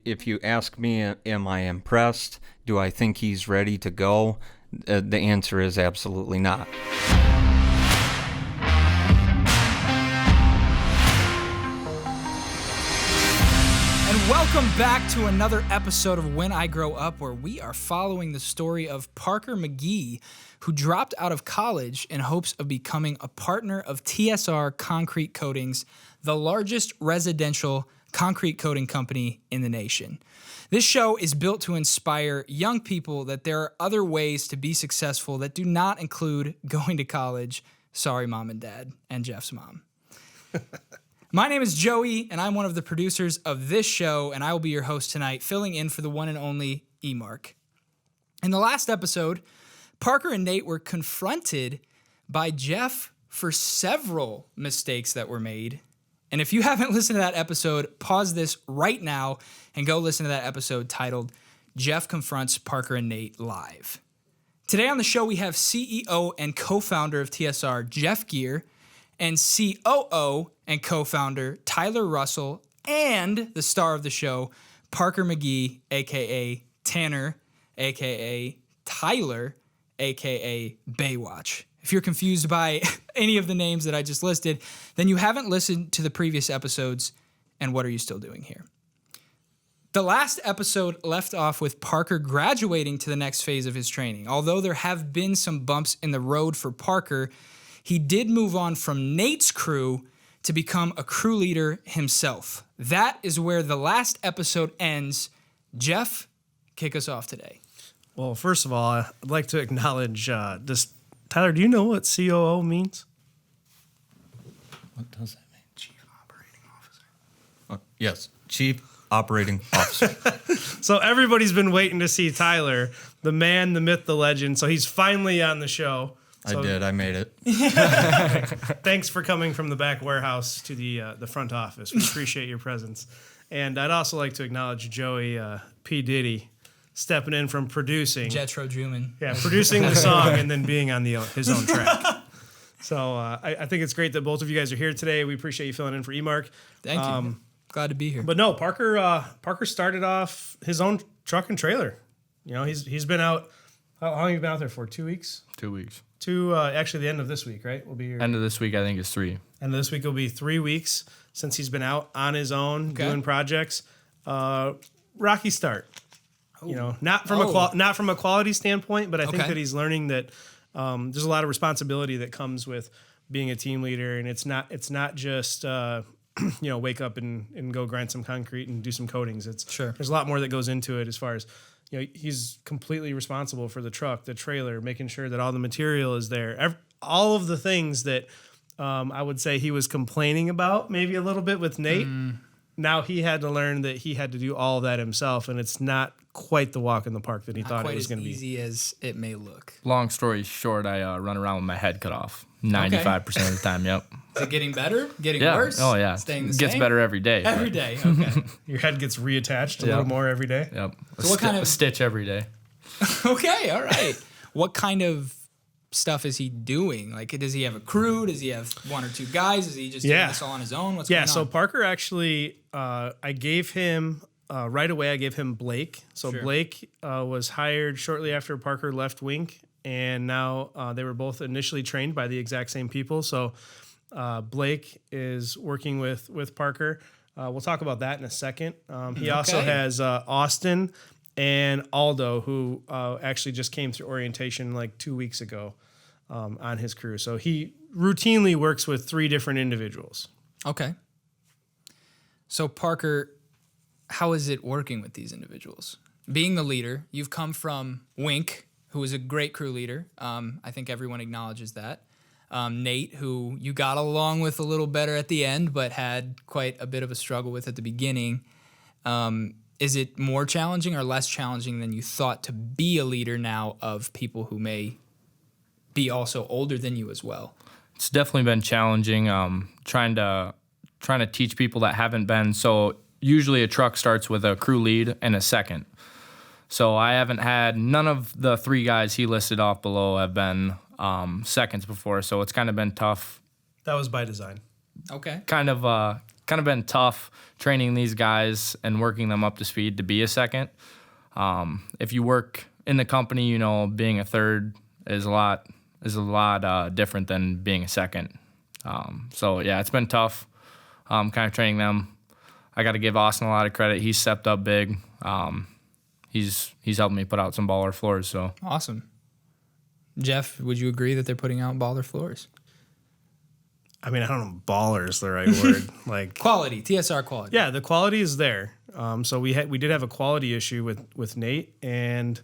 if you ask me, am I impressed? Do I think he's ready to go? The answer is absolutely not. Welcome back to another episode of When I Grow Up, where we are following the story of Parker McGee, who dropped out of college in hopes of becoming a partner of TSR Concrete Coatings, the largest residential concrete coating company in the nation. This show is built to inspire young people that there are other ways to be successful that do not include going to college. Sorry, Mom and Dad, and Jeff's mom. My name is Joey, and I'm one of the producers of this show, and I will be your host tonight, filling in for the one and only E-Mark. In the last episode, Parker and Nate were confronted by Jeff for several mistakes that were made. And if you haven't listened to that episode, pause this right now and go listen to that episode titled Jeff Confronts Parker and Nate Live. Today on the show, we have CEO and co-founder of TSR, Jeff Gear, and COO and co-founder Tyler Russell, and the star of the show, Parker McGee, a.k.a. Tanner, a.k.a. Tyler, a.k.a. Baywatch. If you're confused by any of the names that I just listed, then you haven't listened to the previous episodes, and what are you still doing here? The last episode left off with Parker graduating to the next phase of his training. Although there have been some bumps in the road for Parker, he did move on from Nate's crew to become a crew leader himself. That is where the last episode ends. Jeff, kick us off today. Well, first of all, I'd like to acknowledge Tyler, do you know what COO means? What does that mean? Chief Operating Officer. Yes, Chief Operating Officer. So everybody's been waiting to see Tyler, the man, the myth, the legend. So he's finally on the show. So, I made it. Thanks for coming from the back warehouse to the front office. We appreciate your presence. And I'd also like to acknowledge Joey P. Diddy stepping in from producing. Jetro Juman. Yeah, producing the song and then being on his own track. So I think it's great that both of you guys are here today. We appreciate you filling in for E-Mark. Thank you. Glad to be here. But no, Parker started off his own truck and trailer. You know, he's been out. How long have you been out there for? 2 weeks? 2 weeks. Actually the end of this week, right? Will be your end of this week. I think is 3. End of this week will be 3 weeks since he's been out on his own doing projects. Rocky start. You know, not from a quality standpoint, but I think that he's learning that there's a lot of responsibility that comes with being a team leader, and it's not just wake up and go grind some concrete and do some coatings. There's a lot more that goes into it as far as, you know, he's completely responsible for the truck, the trailer, making sure that all the material is there. All of the things that I would say he was complaining about maybe a little bit with Nate. Now he had to learn that he had to do all of that himself, and it's not quite the walk in the park that he thought it was going to be. Not quite as easy as it may look. Long story short, I run around with my head cut off 95% of the time. Yep. Is it getting better? Getting worse? Oh yeah. Staying the Gets same? better every day. Every day. Okay. Your head gets reattached a little more every day. Yep. So what kind of a stitch every day? Okay. All right. What kind of stuff is he doing? Like, does he have a crew? Does he have 1 or 2 guys? Is he just doing this all on his own? What's going on? So Parker actually, I gave him right away. I gave him Blake. So Blake was hired shortly after Parker left Wink, and now they were both initially trained by the exact same people. So Blake is working with Parker. We'll talk about that in a second. He also has Austin and Aldo, who actually just came through orientation like 2 weeks ago on his crew. So he routinely works with 3 different individuals. Okay. So Parker, how is it working with these individuals? Being the leader, you've come from Wink, who is a great crew leader. I think everyone acknowledges that. Nate, who you got along with a little better at the end, but had quite a bit of a struggle with at the beginning. Is it more challenging or less challenging than you thought to be a leader now of people who may be also older than you as well? It's definitely been challenging. Trying to teach people that haven't been. So usually a truck starts with a crew lead and a second. So I haven't had none of the 3 guys he listed off below have been seconds before. So it's kind of been tough. That was by design. Okay. Kind of kind of been tough training these guys and working them up to speed to be a second. If you work in the company, you know, being a third is a lot different than being a second. So yeah, it's been tough. Kind of training them. I got to give Austin a lot of credit. He's stepped up big. He's helped me put out some baller floors. So awesome. Jeff, would you agree that they're putting out baller floors? I mean, I don't know, baller is the right word. Like quality, TSR quality. Yeah, the quality is there. So we did have a quality issue with Nate and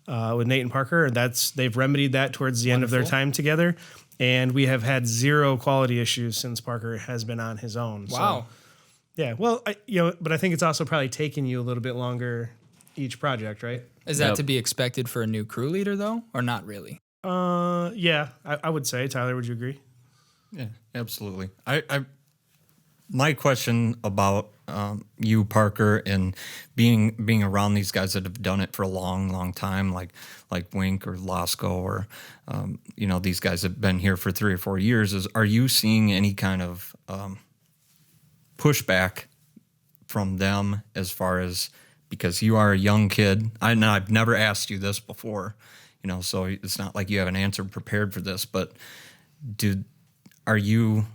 with Nate and Parker, and they've remedied that towards the end of their time together. And we have had 0 quality issues since Parker has been on his own. Wow. So, yeah. Well, but I think it's also probably taken you a little bit longer each project, right? Is that to be expected for a new crew leader though, or not really? Yeah, I would say. Tyler, would you agree? Yeah, absolutely. My question about you, Parker, and being around these guys that have done it for a long, long time, like Wink or Lasco, or these guys have been here for 3 or 4 years. Are you seeing any kind of pushback from them as far as, because you are a young kid? I've never asked you this before, so it's not like you have an answer prepared for this, but are you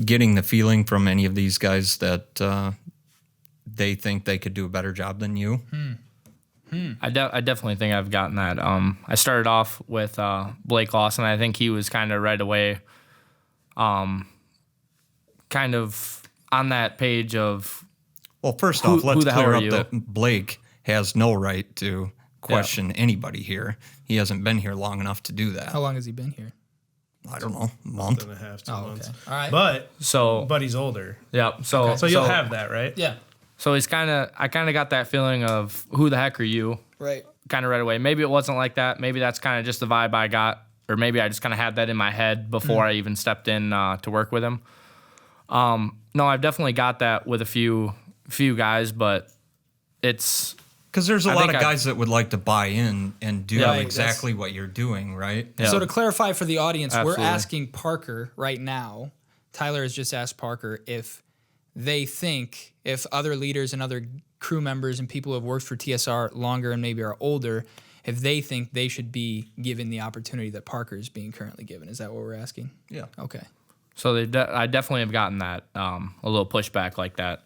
getting the feeling from any of these guys that they think they could do a better job than you? I definitely think I've gotten that. I started off with Blake Lawson. I think he was kind of right away kind of on that page of, well, first off, let's clear up you? that Blake has no right to question anybody here. He hasn't been here long enough to do that. How long has he been here? I don't know, a month and a half, 2 months. Okay. All right. But he's older. Yeah. So you'll have that, right? Yeah. So I kind of got that feeling of, who the heck are you? Right. Kind of right away. Maybe it wasn't like that. Maybe that's kind of just the vibe I got, or maybe I just kind of had that in my head before I even stepped in to work with him. No, I've definitely got that with a few guys, but it's because there's a lot of guys that would like to buy in and do exactly what you're doing, right? Yeah. So to clarify for the audience, Absolutely. we're asking Parker right now. Tyler has just asked Parker if they think, if other leaders and other crew members and people who have worked for TSR longer and maybe are older, if they think they should be given the opportunity that Parker is being currently given. Is that what we're asking? Yeah. Okay. So I definitely have gotten that, a little pushback like that.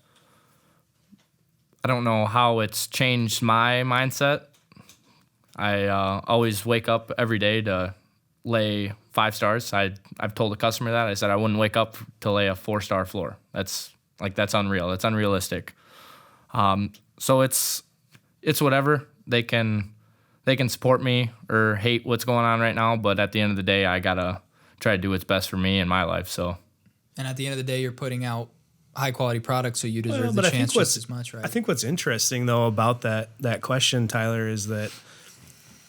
I don't know how it's changed my mindset. I always wake up every day to lay 5 stars. I've told the customer that. I said I wouldn't wake up to lay a 4-star floor. That's unreal. That's unrealistic. So it's whatever. They can support me or hate what's going on right now, but at the end of the day, I gotta try to do what's best for me in my life. So, and at the end of the day, you're putting out high quality products, so you deserve the chance just as much, right? I think what's interesting though about that question, Tyler, is that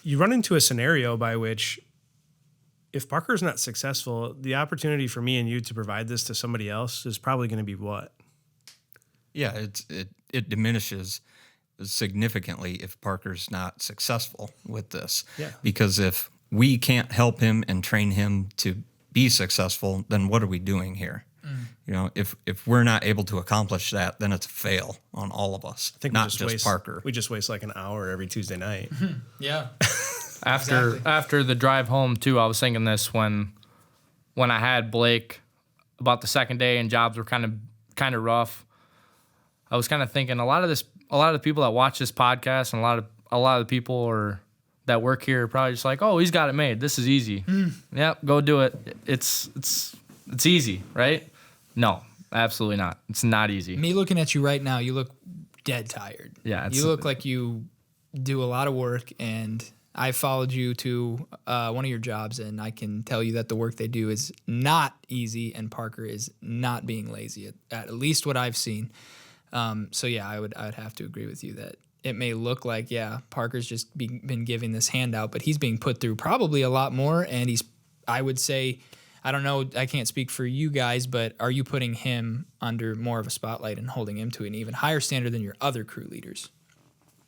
you run into a scenario by which, if Parker's not successful, the opportunity for me and you to provide this to somebody else is probably going to be what? Yeah, it diminishes significantly if Parker's not successful with this. Yeah. Because if we can't help him and train him to be successful, then what are we doing here? If we're not able to accomplish that, then it's a fail on all of us, I think not just Parker. We just waste like an hour every Tuesday night. Yeah. After the drive home too, I was thinking this when I had Blake about the second day and jobs were kind of rough. I was kind of thinking a lot of the people that watch this podcast and a lot of the people that work here are probably just like, oh, he's got it made. This is easy. Yep, go do it. It's easy, right? No, absolutely not. It's not easy. Me looking at you right now, you look dead tired. Yeah, you look like you do a lot of work, and I followed you to one of your jobs, and I can tell you that the work they do is not easy, and Parker is not being lazy at least what I've seen. So yeah, I would have to agree with you that it may look like, Parker's just been giving this handout, but he's being put through probably a lot more, and I would say, I don't know, I can't speak for you guys, but are you putting him under more of a spotlight and holding him to an even higher standard than your other crew leaders?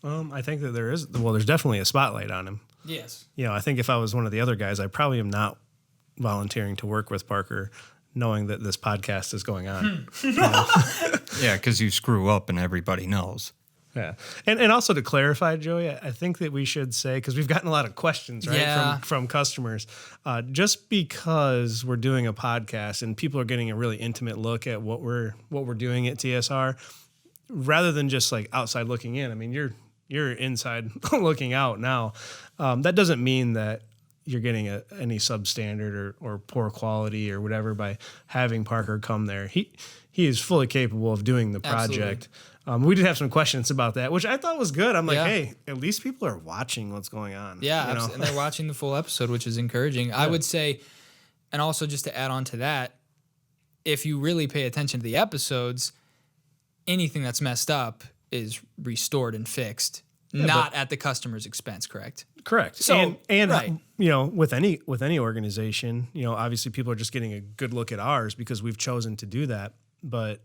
I think that there's definitely a spotlight on him. Yes. I think if I was one of the other guys, I probably am not volunteering to work with Parker, knowing that this podcast is going on. Yeah, because you screw up and everybody knows. Yeah. And also to clarify, Joey, I think that we should say, because we've gotten a lot of questions, right, Yeah. from customers, just because we're doing a podcast and people are getting a really intimate look at what we're doing at TSR, rather than just like outside looking in. I mean, you're inside looking out now. That doesn't mean that you're getting any substandard or poor quality or whatever by having Parker come there. He is fully capable of doing the project. Absolutely. We did have some questions about that, which I thought was good. I'm like, hey, at least people are watching what's going on. Yeah, and they're watching the full episode, which is encouraging. Yeah. I would say, and also just to add on to that, if you really pay attention to the episodes, anything that's messed up is restored and fixed, not at the customer's expense, correct? Correct. So, and right. With any organization, obviously people are just getting a good look at ours because we've chosen to do that, but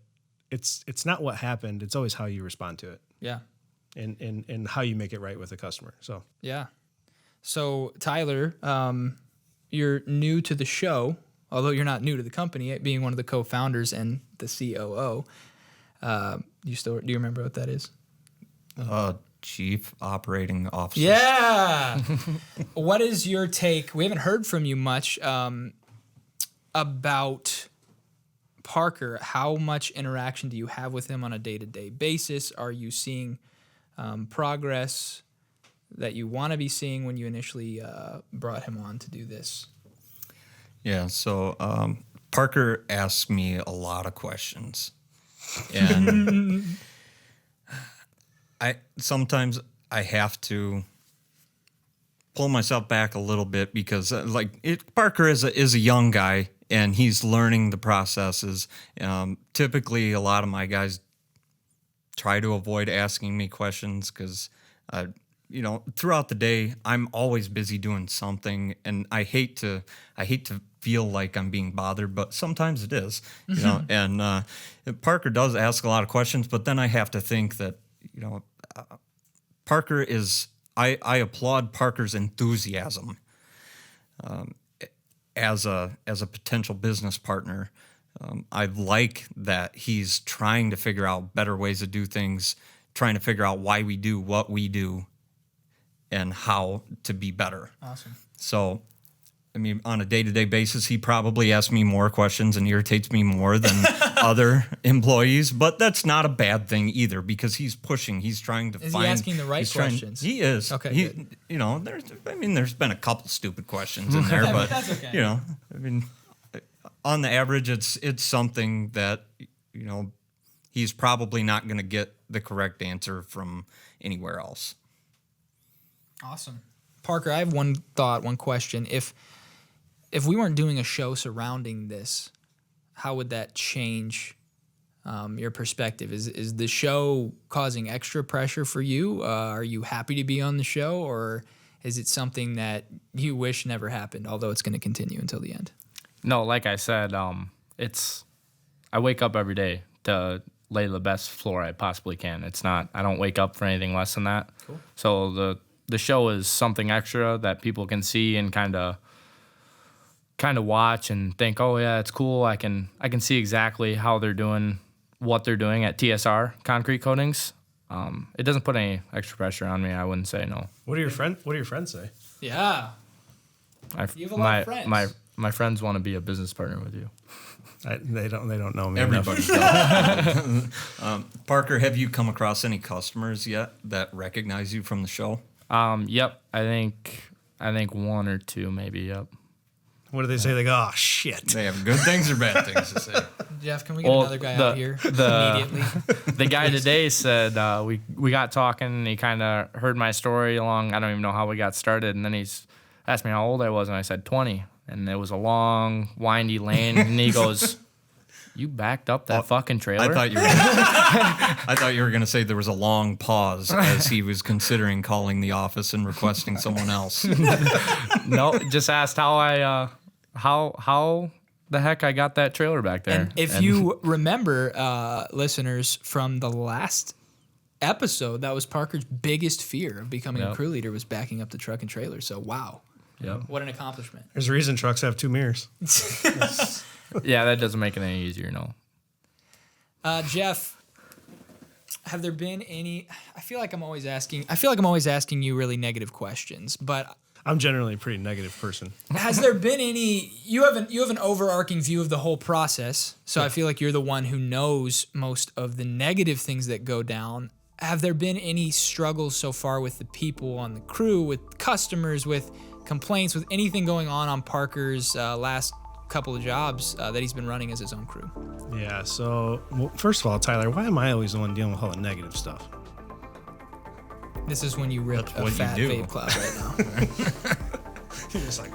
it's not what happened. It's always how you respond to it. Yeah. And how you make it right with the customer. So yeah. So Tyler, you're new to the show, although you're not new to the company, being one of the co-founders and the COO. Do you remember what that is? Chief Operating Officer. Yeah. What is your take? We haven't heard from you much about Parker. How much interaction do you have with him on a day-to-day basis? Are you seeing progress that you want to be seeing when you initially brought him on to do this? Yeah, so Parker asks me a lot of questions. And sometimes I have to pull myself back a little bit because Parker is a young guy and he's learning the processes. Typically, a lot of my guys try to avoid asking me questions because, throughout the day, I'm always busy doing something, and I hate to feel like I'm being bothered, but sometimes it is, And Parker does ask a lot of questions, but then I have to think that, Parker is. I applaud Parker's enthusiasm as a potential business partner. I like that he's trying to figure out better ways to do things, trying to figure out why we do what we do, and how to be better. Awesome. So, I mean, on a day-to-day basis, he probably asks me more questions and irritates me more than other employees, but that's not a bad thing either because he's pushing. He's trying to Is find... he asking the right questions? He is. Okay, good. There's been a couple stupid questions in there, but, that's okay. On the average, it's something that, he's probably not going to get the correct answer from anywhere else. Awesome. Parker, I have one question. If we weren't doing a show surrounding this, how would that change your perspective? Is the show causing extra pressure for you? Are you happy to be on the show, or is it something that you wish never happened, although it's going to continue until the end? No, like I said, I wake up every day to lay the best floor I possibly can. I don't wake up for anything less than that. Cool. So the show is something extra that people can see and kind of watch and think, oh yeah, it's cool. I can see exactly how they're doing what they're doing at TSR Concrete Coatings. It doesn't put any extra pressure on me. I wouldn't say no. What do your friends say? Yeah. You have a lot of friends. My friends want to be a business partner with you. They don't know me. Everybody does. Parker, have you come across any customers yet that recognize you from the show? Yep. I think one or two maybe. Yep. What do they say? They go, oh shit. They have good things or bad things to say. Jeff, can we get another guy out here immediately? The guy today said we got talking and he kind of heard my story along. I don't even know how we got started, and then he's asked me how old I was, and I said 20. And it was a long, windy lane, and he goes, "You backed up that fucking trailer?" I thought you were going to say there was a long pause as he was considering calling the office and requesting someone else. No, just asked how the heck I got that trailer back there. And if you remember, listeners, from the last episode, that was Parker's biggest fear of becoming a crew leader was backing up the truck and trailer. So, wow. Yep. What an accomplishment. There's a reason trucks have two mirrors. Yeah, that doesn't make it any easier, no. Jeff, have there been any? I feel like I'm always asking you really negative questions, but I'm generally a pretty negative person. has there been any? You have an overarching view of the whole process, so I feel like you're the one who knows most of the negative things that go down. Have there been any struggles so far with the people on the crew, with customers, with complaints, with anything going on Parker's last couple of jobs that he's been running as his own crew? Yeah, so, well, first of all, Tyler, why am I always the one dealing with all the negative stuff? This is when you rip That's a what you fat do. vape cloud right now. You're just like,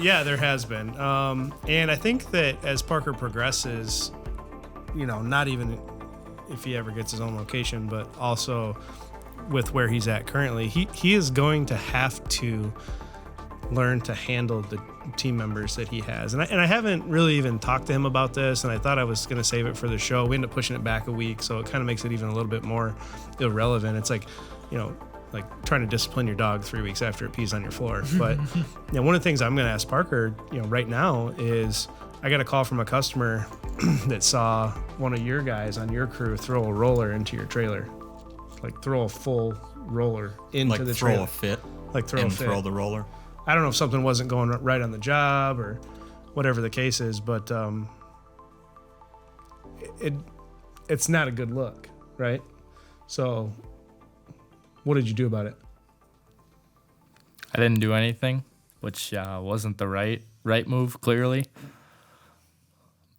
yeah, there has been. And I think that as Parker progresses, not even if he ever gets his own location, but also with where he's at currently, he is going to have to learn to handle the team members that he has. And I haven't really even talked to him about this, and I thought I was going to save it for the show. We ended up pushing it back a week, so it kind of makes it even a little bit more irrelevant. It's like, like trying to discipline your dog 3 weeks after it pees on your floor. But one of the things I'm going to ask Parker, right now is I got a call from a customer that saw one of your guys on your crew throw a roller into your trailer. Like throw a full roller into the trailer. Throw a fit. Like throw a fit. Throw the roller. I don't know if something wasn't going right on the job or whatever the case is, but it's not a good look, right? So what did you do about it? I didn't do anything, which wasn't the right move, clearly.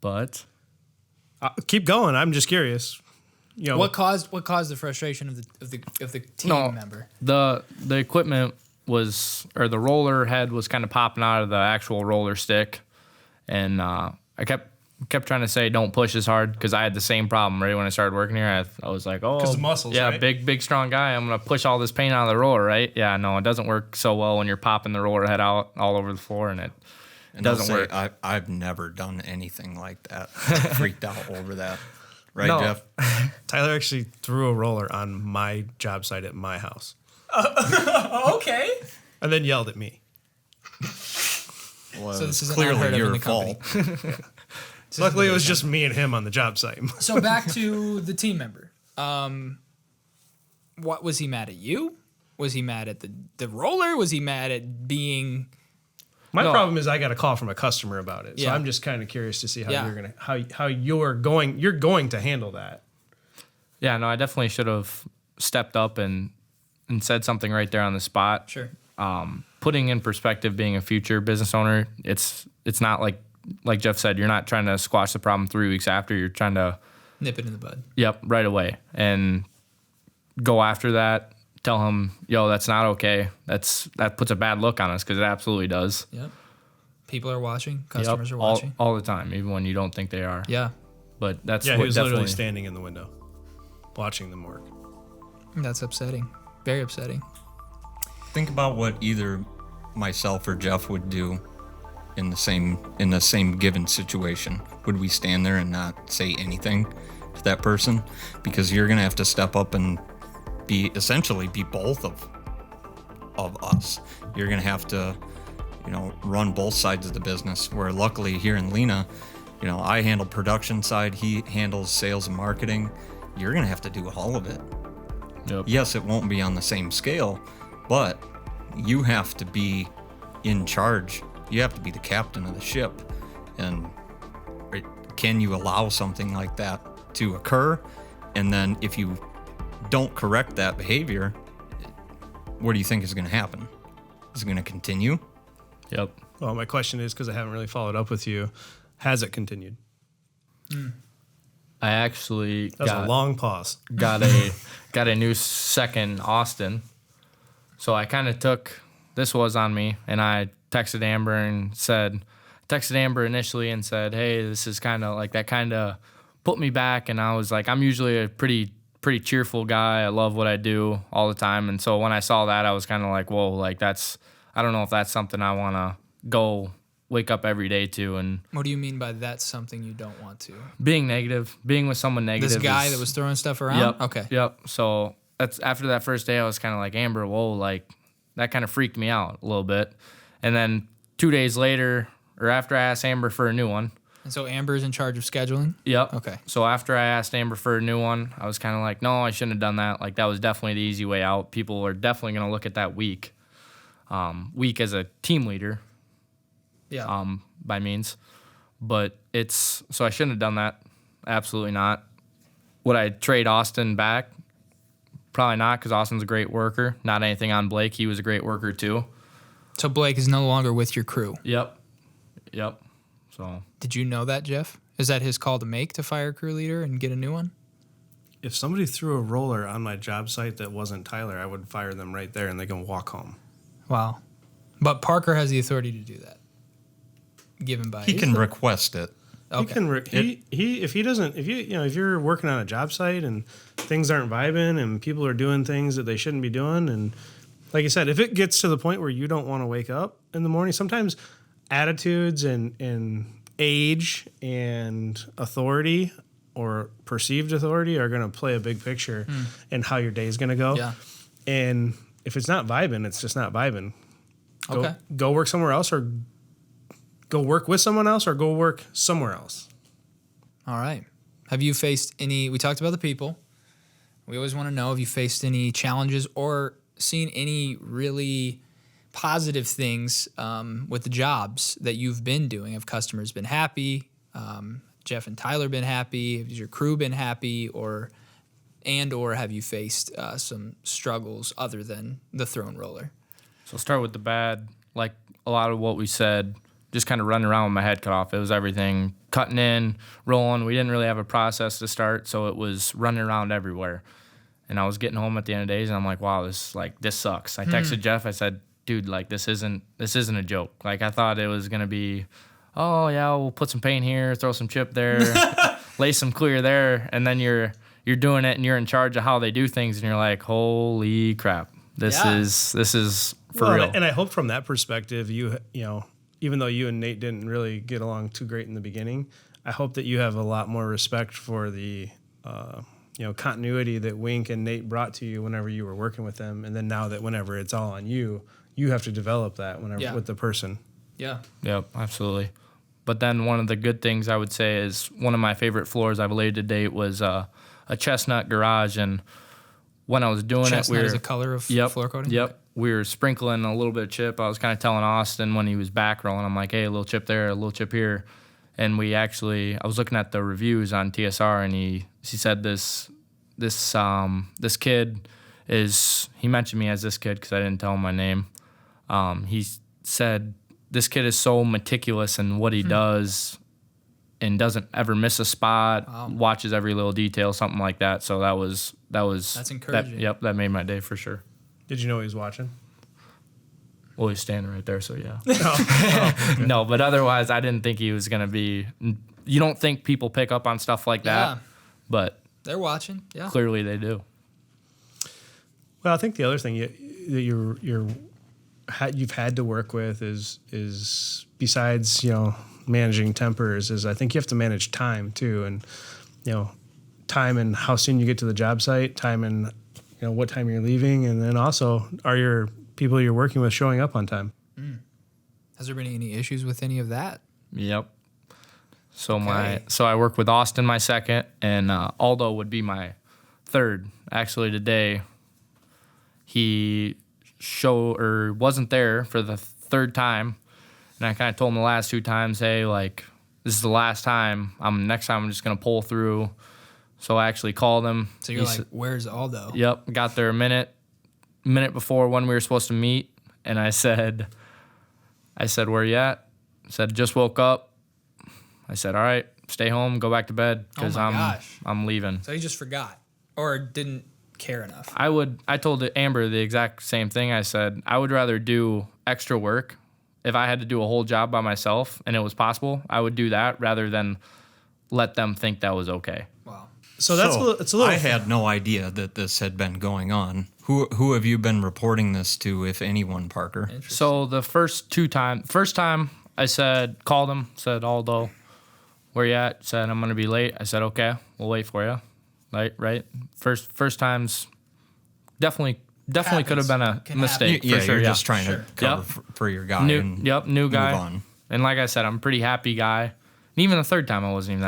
But keep going. I'm just curious. What caused the frustration of the team member? The equipment or the roller head was kind of popping out of the actual roller stick, and I kept trying to say don't push as hard because I had the same problem right when I started working here. I was like, oh, 'cause of muscles, yeah, right? big strong guy. I'm gonna push all this paint out of the roller, right? Yeah, no, it doesn't work so well when you're popping the roller head out all over the floor, and it doesn't work. I've never done anything like that. Freaked out over that, right, No. Jeff? Tyler actually threw a roller on my job site at my house. Okay. And then yelled at me. Well, So this is clearly unheard of in your the company. fault. Luckily, it was just me and him on the job site. So back to the team member. What was he mad at you? Was he mad at the roller? Was he mad at being? My No. problem is I got a call from a customer about it, so Yeah. I'm just kind of curious to see how Yeah. you're going to handle that. Yeah, no, I definitely should have stepped up and said something right there on the spot. Sure. Putting in perspective, being a future business owner, it's not like Jeff said, you're not trying to squash the problem 3 weeks after. You're trying to Nip it in the bud. right away and go after that. Tell him, yo, that's not okay. That puts a bad look on us because it absolutely does. Yep. People are watching. Customers are watching. all the time, even when you don't think they are. Yeah. But that's Yeah, he what was definitely literally standing in the window, watching them work. That's upsetting. Very upsetting. Think about what either myself or Jeff would do in the same given situation. Would we stand there and not say anything to that person? Because you're gonna have to step up and essentially be both of us. You're gonna have to, run both sides of the business. Where luckily here in Lena, I handle production side, he handles sales and marketing. You're gonna have to do all of it. Yep. Yes, it won't be on the same scale, but you have to be in charge. You have to be the captain of the ship. And can you allow something like that to occur? And then if you don't correct that behavior, what do you think is going to happen? Is it going to continue? Yep. Well, my question is, because I haven't really followed up with you, has it continued? I actually That was a long pause. got a new second Austin. So I kind of this was on me, and I texted Amber initially and said, hey, this is kind of like that kind of put me back. And I was like, I'm usually a pretty cheerful guy. I love what I do all the time. And so when I saw that, I was kind of like, whoa, like I don't know if that's something I want to go wake up every day to. And What do you mean by that's something you don't want to? being negative, being with someone negative. This guy that was throwing stuff around? Yep. Okay. Yep. So that's after that first day, I was kind of like, Amber, whoa, like that kind of freaked me out a little bit. And then 2 days later, or after I asked Amber for a new one. And so Amber's in charge of scheduling? Yep. Okay. So after I asked Amber for a new one, I was kind of like, no, I shouldn't have done that. Like, that was definitely the easy way out. People are definitely going to look at that week as a team leader. Yeah. By means. But so I shouldn't have done that. Absolutely not. Would I trade Austin back? Probably not, because Austin's a great worker. Not anything on Blake. He was a great worker too. So Blake is no longer with your crew? Yep. So. Did you know that, Jeff? Is that his call to make, to fire a crew leader and get a new one? If somebody threw a roller on my job site that wasn't Tyler, I would fire them right there and they can walk home. Wow. But Parker has the authority to do that. Given by He can request it. Okay. If you're working on a job site and things aren't vibing and people are doing things that they shouldn't be doing, and like I said, if it gets to the point where you don't want to wake up in the morning, sometimes attitudes and age and authority or perceived authority are going to play a big picture in how your day is going to go. Yeah. And if it's not vibing, it's just not vibing. Go work somewhere else, or go work with someone else, or go work somewhere else. All right. Have you faced we talked about the people. We always want to know, have you faced any challenges or seen any really positive things with the jobs that you've been doing? Have customers been happy? Jeff and Tyler been happy? Has your crew been happy? Or have you faced some struggles other than the throne roller? So I'll start with the bad. Like a lot of what we said, just kind of running around with my head cut off. It was everything, cutting in, rolling. We didn't really have a process to start, so it was running around everywhere. And I was getting home at the end of days, and I'm like, wow, this sucks. I texted Jeff. I said, dude, like, this isn't a joke. Like, I thought it was gonna be, oh yeah, we'll put some paint here, throw some chip there, lay some clear there, and then you're doing it and you're in charge of how they do things, and you're like, holy crap, this is for real. And I hope from that perspective, you know, even though you and Nate didn't really get along too great in the beginning, I hope that you have a lot more respect for the continuity that Wink and Nate brought to you whenever you were working with them, and then now that whenever it's all on you, you have to develop that with the person. Yeah. Yep, absolutely. But then one of the good things I would say is one of my favorite floors I've laid to date was a chestnut garage, and when I was doing chestnut is a color of floor coating? Yep. We were sprinkling a little bit of chip. I was kind of telling Austin when he was back rolling, I'm like, hey, a little chip there, a little chip here. And I was looking at the reviews on TSR, and he said this kid he mentioned me as this kid because I didn't tell him my name. He said this kid is so meticulous in what he does and doesn't ever miss a spot, watches every little detail, something like that. So that's encouraging. That made my day for sure. Did you know he was watching? Well, he's standing right there, so yeah. No, but otherwise, I didn't think he was going to be. You don't think people pick up on stuff like that, but they're watching. Yeah, clearly they do. Well, I think the other thing that you've had to work with is besides managing tempers, is I think you have to manage time too, and time and how soon you get to the job site, time and what time you're leaving, and then also are your people you're working with showing up on time. Has there been any issues with any of that? Yep. So I work with Austin my second, and Aldo would be my third. Actually, today he wasn't there for the third time, and I kind of told him the last two times, hey, like, this is the last time. Next time I'm just gonna pull through. So I actually called him. So you're like, where's Aldo? Yep. Got there a minute before when we were supposed to meet, and I said, where you at? I said, just woke up. I said, all right, stay home, go back to bed, because I'm leaving. So he just forgot or didn't care enough. I told Amber the exact same thing. I said, I would rather do extra work. If I had to do a whole job by myself and it was possible, I would do that rather than let them think that was okay. Wow. So it's a little. I had no idea that this had been going on. Who have you been reporting this to, if anyone, Parker? So the first time I called him, said, Aldo, where you at? Said, I'm going to be late. I said, okay, we'll wait for you. Right? First times definitely could have been a mistake. You're just trying to cover for your guy. New guy. Move on. And like I said, I'm a pretty happy guy. And even the third time, I wasn't even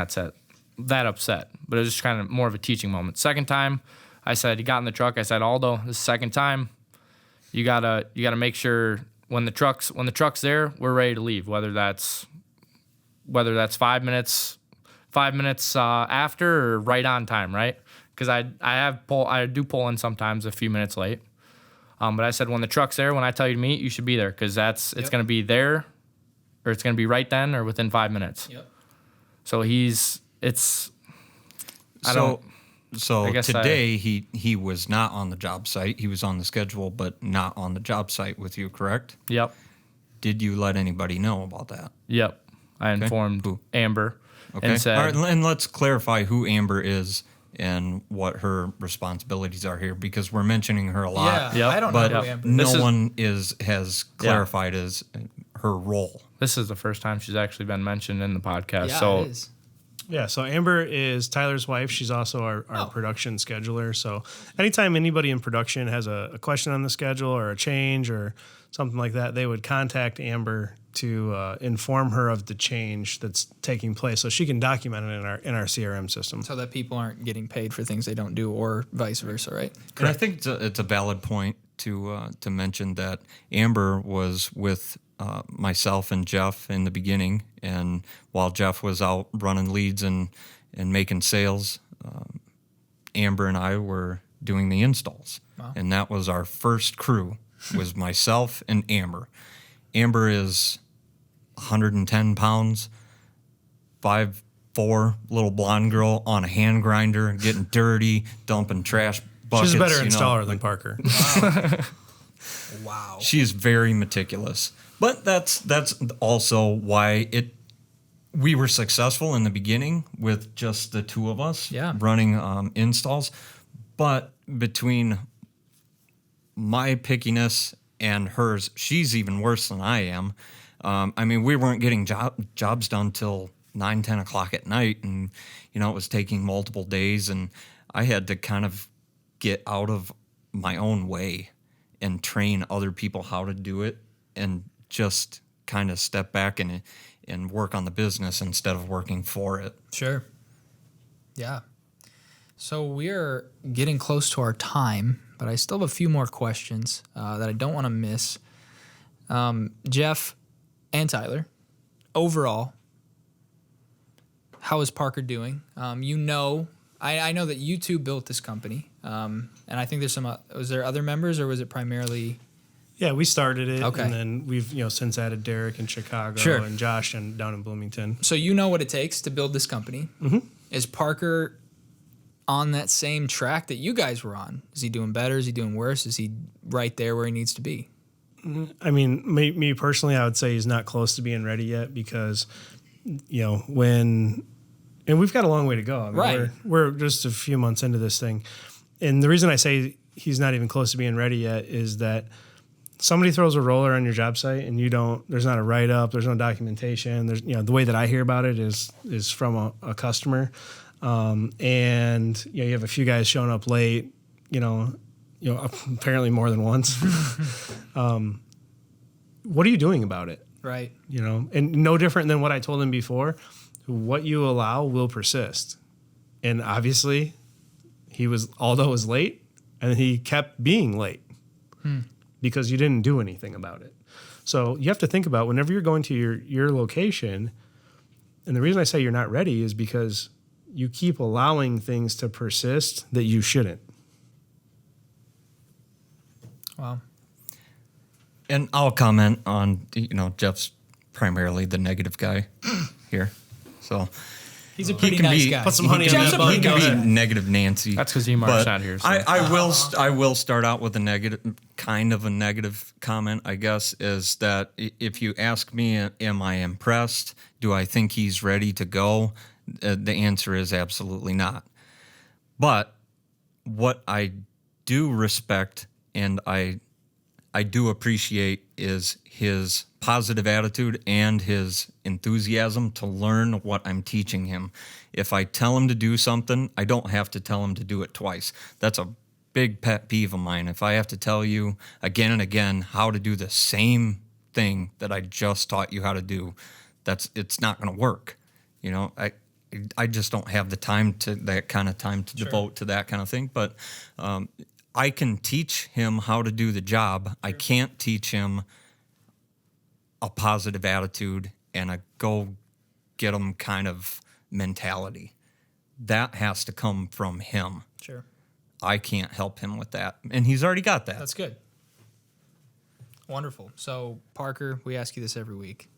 that upset. But it was just kind of more of a teaching moment. Second time, I said, he got in the truck. I said, Aldo, this is the second time, you gotta make sure when the truck's there, we're ready to leave. Whether that's 5 minutes after or right on time, right? Because I do pull in sometimes a few minutes late. But I said, when the truck's there, when I tell you to meet, you should be there, because it's going to be there, or it's going to be right then or within 5 minutes. Yep. So today he was not on the job site. He was on the schedule, but not on the job site with you, correct? Yep. Did you let anybody know about that? Yep. I informed Amber and said... All right, and let's clarify who Amber is and what her responsibilities are here, because we're mentioning her a lot. Yeah, I don't know who Amber is. No one has clarified as her role. This is the first time she's actually been mentioned in the podcast. Yeah, so it is. Yeah, so Amber is Tyler's wife. She's also our production scheduler. So anytime anybody in production has a question on the schedule or a change or something like that, they would contact Amber to inform her of the change that's taking place, so she can document it in our CRM system. So that people aren't getting paid for things they don't do, or vice versa, right? Correct. And I think it's a valid point to mention that Amber was with myself and Jeff in the beginning, and while Jeff was out running leads and making sales, Amber and I were doing the installs. Wow. And that was our first crew, was myself and Amber. Amber is 110 pounds, 5'4", little blonde girl on a hand grinder, getting dirty, dumping trash buckets. She's a better installer than Parker. Wow. She is very meticulous. But that's also why we were successful in the beginning with just the two of us running installs. But between my pickiness and hers, she's even worse than I am. We weren't getting jobs done till 9, 10 o'clock at night, and it was taking multiple days, and I had to kind of get out of my own way and train other people how to do it, and just kind of step back and work on the business instead of working for it. Sure. Yeah. So we're getting close to our time, but I still have a few more questions that I don't want to miss. Jeff and Tyler, overall, how is Parker doing? I know that you two built this company, and I think there's was there other members, or was it primarily... Yeah, we started it, and then we've since added Derek in Chicago and Josh down in Bloomington. So you know what it takes to build this company. Mm-hmm. Is Parker on that same track that you guys were on? Is he doing better? Is he doing worse? Is he right there where he needs to be? I mean, me personally, I would say he's not close to being ready yet, because, and we've got a long way to go. We're just a few months into this thing. And the reason I say he's not even close to being ready yet is that somebody throws a roller on your job site and there's not a write-up, there's no documentation. There's, the way that I hear about it is from a customer. And you have a few guys showing up late, apparently more than once. What are you doing about it? Right. And no different than what I told him before. What you allow will persist. And obviously Aldo was late, and he kept being late because you didn't do anything about it. So you have to think about, whenever you're going to your location, and the reason I say you're not ready is because you keep allowing things to persist that you shouldn't. Wow. And I'll comment on, Jeff's primarily the negative guy here. So he's a pretty nice guy. Put some honey in that bun. He can be negative Nancy. That's because Mark's not here. So. I will start out with a negative comment, I guess, is that if you ask me, am I impressed? Do I think he's ready to go? The answer is absolutely not. But what I do respect and I do appreciate is his positive attitude and his enthusiasm to learn what I'm teaching him. If I tell him to do something, I don't have to tell him to do it twice. That's a big pet peeve of mine. If I have to tell you again and again how to do the same thing that I just taught you how to do, it's not going to work. You know, I just don't have the time to devote to that kind of thing. But I can teach him how to do the job. I can't teach him a positive attitude and a go get him kind of mentality. That has to come from him. Sure. I can't help him with that. And he's already got that. That's good. Wonderful. So, Parker, we ask you this every week.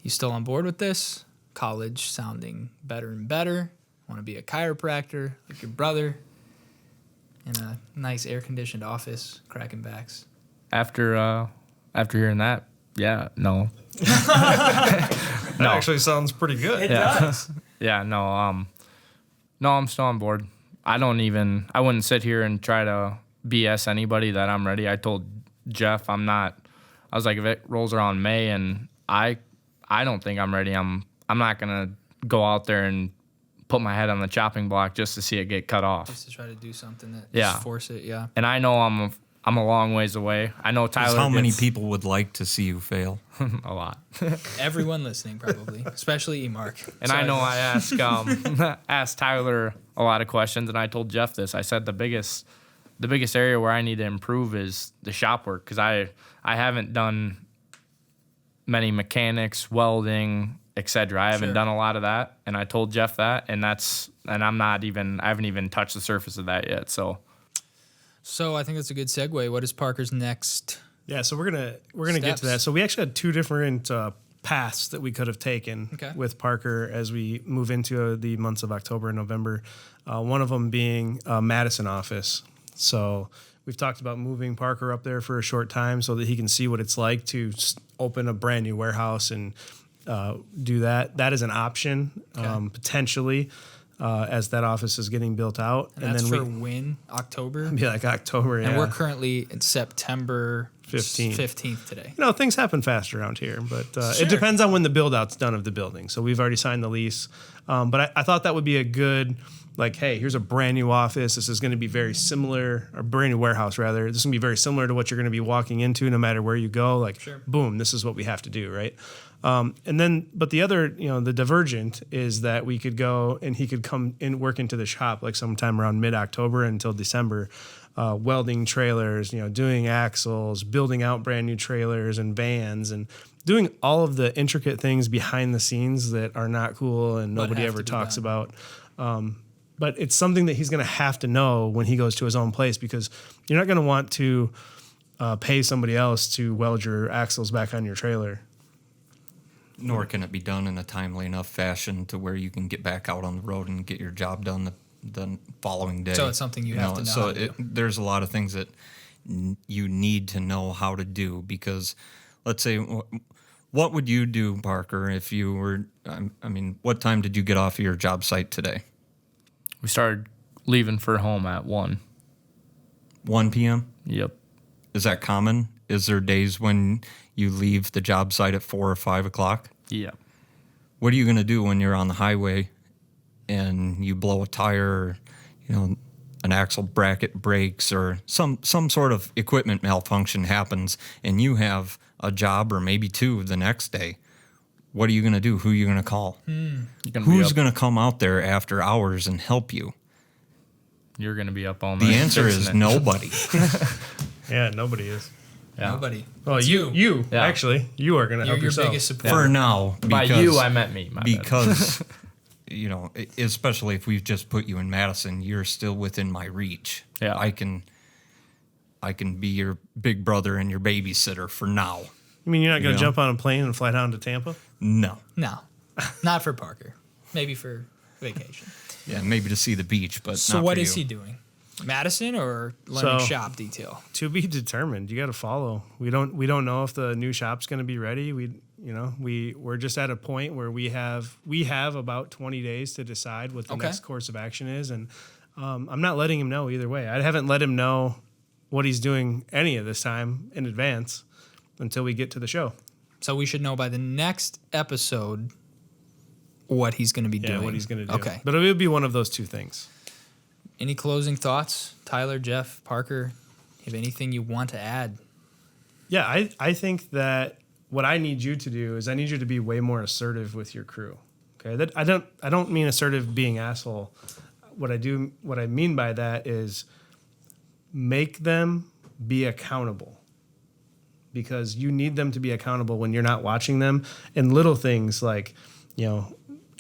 You still on board with this? College sounding better and better. Want to be a chiropractor like your brother in a nice air-conditioned office, cracking backs. After hearing that, yeah, no. That actually sounds pretty good. It does. Yeah, no, I'm still on board. I wouldn't sit here and try to BS anybody that I'm ready. I told Jeff I'm not. I was like, if it rolls around May and I don't think I'm ready, I'm not gonna go out there and put my head on the chopping block just to see it get cut off. Just to try to do something that just force it, yeah. And I know I'm a long ways away. I know Tyler. How many people would like to see you fail? A lot. Everyone listening, probably, especially E-Mark. And Sorry, I know guys. I asked Tyler a lot of questions, and I told Jeff this. I said the biggest area where I need to improve is the shop work, because I haven't done many mechanics, welding, etc. I haven't done a lot of that, and I told Jeff that, and I haven't even touched the surface of that yet. So I think that's a good segue. What is Parker's next? Yeah, so we're gonna get to that. So we actually had two different paths that we could have taken with Parker as we move into the months of October and November. One of them being a Madison office. So we've talked about moving Parker up there for a short time so that he can see what it's like to open a brand new warehouse and do that. That is an option potentially. As that office is getting built out. And that's for when? October? Be like October, yeah. And we're currently in September 15th today. You know, things happen fast around here, but it depends on when the build-out's done of the building. So we've already signed the lease. But I thought that would be a good, like, hey, here's a brand new office. This is going to be very similar, or brand new warehouse, rather. This is going to be very similar to what you're going to be walking into no matter where you go. Like, boom, this is what we have to do, right? But the other, the divergent is that we could go and he could come and work into the shop like sometime around mid-October until December, welding trailers, doing axles, building out brand new trailers and vans, and doing all of the intricate things behind the scenes that are not cool and nobody ever talks about. But it's something that he's going to have to know when he goes to his own place, because you're not going to want to pay somebody else to weld your axles back on your trailer. Nor can it be done in a timely enough fashion to where you can get back out on the road and get your job done the following day. So it's something you have to know. So there's a lot of things that you need to know how to do, because let's say, what would you do, Parker, if you were, what time did you get off of your job site today? We started leaving for home at 1. 1 p.m.? Yep. Is that common? Is there days when you leave the job site at 4 or 5 o'clock? Yeah. What are you going to do when you're on the highway and you blow a tire, or, an axle bracket breaks, or some sort of equipment malfunction happens, and you have a job or maybe two the next day? What are you going to do? Who are you going to call? Who's going to come out there after hours and help you? You're going to be up all night. The answer is nobody. Yeah, nobody is. Yeah. Nobody. Well, you actually, you are going to help your yourself. biggest support. For now. By you, I meant me. Because, especially if we've just put you in Madison, you're still within my reach. Yeah. I can be your big brother and your babysitter for now. You mean you're not going to jump on a plane and fly down to Tampa? No. No, not for Parker. Maybe for vacation. Yeah, maybe to see the beach, but So not what for is you. he doing? Madison or learning shop detail? To be determined. You got to follow. We don't know if the new shop's going to be ready. We're just at a point where we have about 20 days to decide what the next course of action is, and I'm not letting him know either way. I haven't let him know what he's doing any of this time in advance until we get to the show. So we should know by the next episode what he's going to be doing. Yeah, what he's going to do. Okay. But it'll be one of those two things. Any closing thoughts? Tyler, Jeff, Parker, have anything you want to add? Yeah, I think that what I need you to do is I need you to be way more assertive with your crew. Okay, that I don't mean assertive being asshole. What I mean by that is make them be accountable, because you need them to be accountable when you're not watching them. And little things like,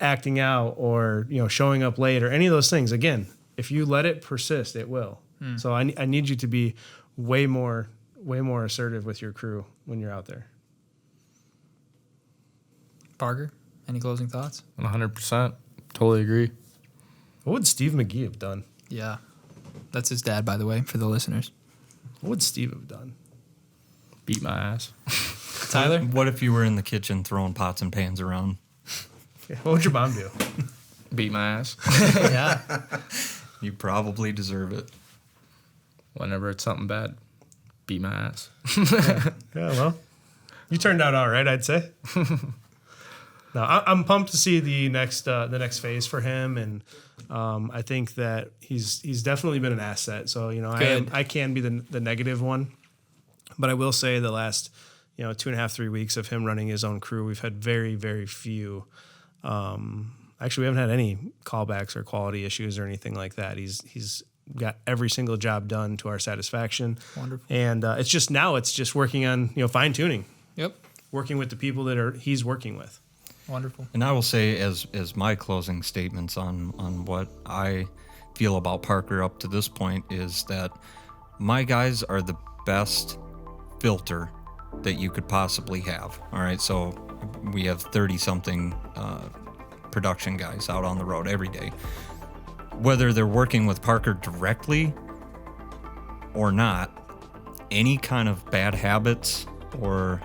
acting out or, showing up late or any of those things. Again, if you let it persist, it will. So I need you to be way more assertive with your crew when you're out there. Parker, any closing thoughts? 100%. Totally agree. What would Steve McGee have done? Yeah. That's his dad, by the way, for the listeners. What would Steve have done? Beat my ass. Tyler? What if you were in the kitchen throwing pots and pans around? What would your mom do? Beat my ass. Yeah. You probably deserve it. Whenever it's something bad, beat my ass. Yeah, well, you turned out all right, I'd say. No, I'm pumped to see the next phase for him, and I think that he's definitely been an asset. So I can be the negative one, but I will say the last 2.5-3 weeks of him running his own crew, we've had very, very few. Actually, we haven't had any callbacks or quality issues or anything like that. He's got every single job done to our satisfaction. Wonderful. And it's just working on fine tuning. Yep. Working with the people that he's working with. Wonderful. And I will say, as my closing statements on what I feel about Parker up to this point, is that my guys are the best filter that you could possibly have. All right, so we have 30-something production guys out on the road every day. Whether they're working with Parker directly or not, any kind of bad habits or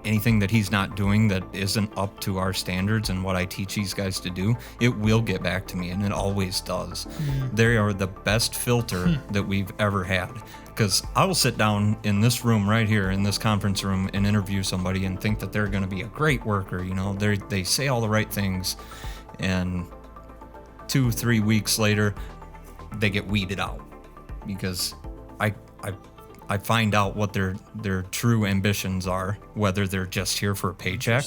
anything that he's not doing that isn't up to our standards and what I teach these guys to do, it will get back to me, and it always does. They are the best filter that we've ever had, because I will sit down in this room right here, in this conference room, and interview somebody and think that they're going to be a great worker. They say all the right things, and 2-3 weeks later, they get weeded out because I find out what their true ambitions are, whether they're just here for a paycheck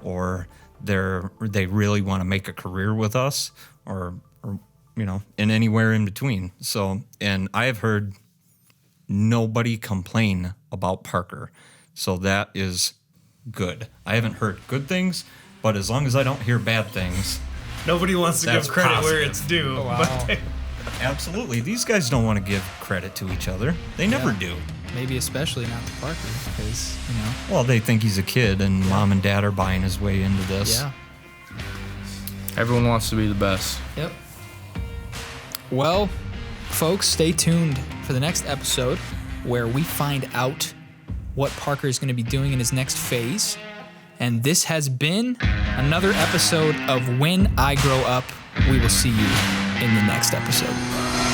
or they really want to make a career with us or and anywhere in between. So, and I have heard nobody complain about Parker. So that is good. I haven't heard good things, but as long as I don't hear bad things. Nobody wants to give credit where it's due. Oh, wow. But Absolutely. These guys don't want to give credit to each other. They never do. Maybe especially not to Parker, because, Well, they think he's a kid and mom and dad are buying his way into this. Yeah. Everyone wants to be the best. Yep. Well, folks, stay tuned for the next episode where we find out what Parker is going to be doing in his next phase. And this has been another episode of When I Grow Up. We will see you in the next episode.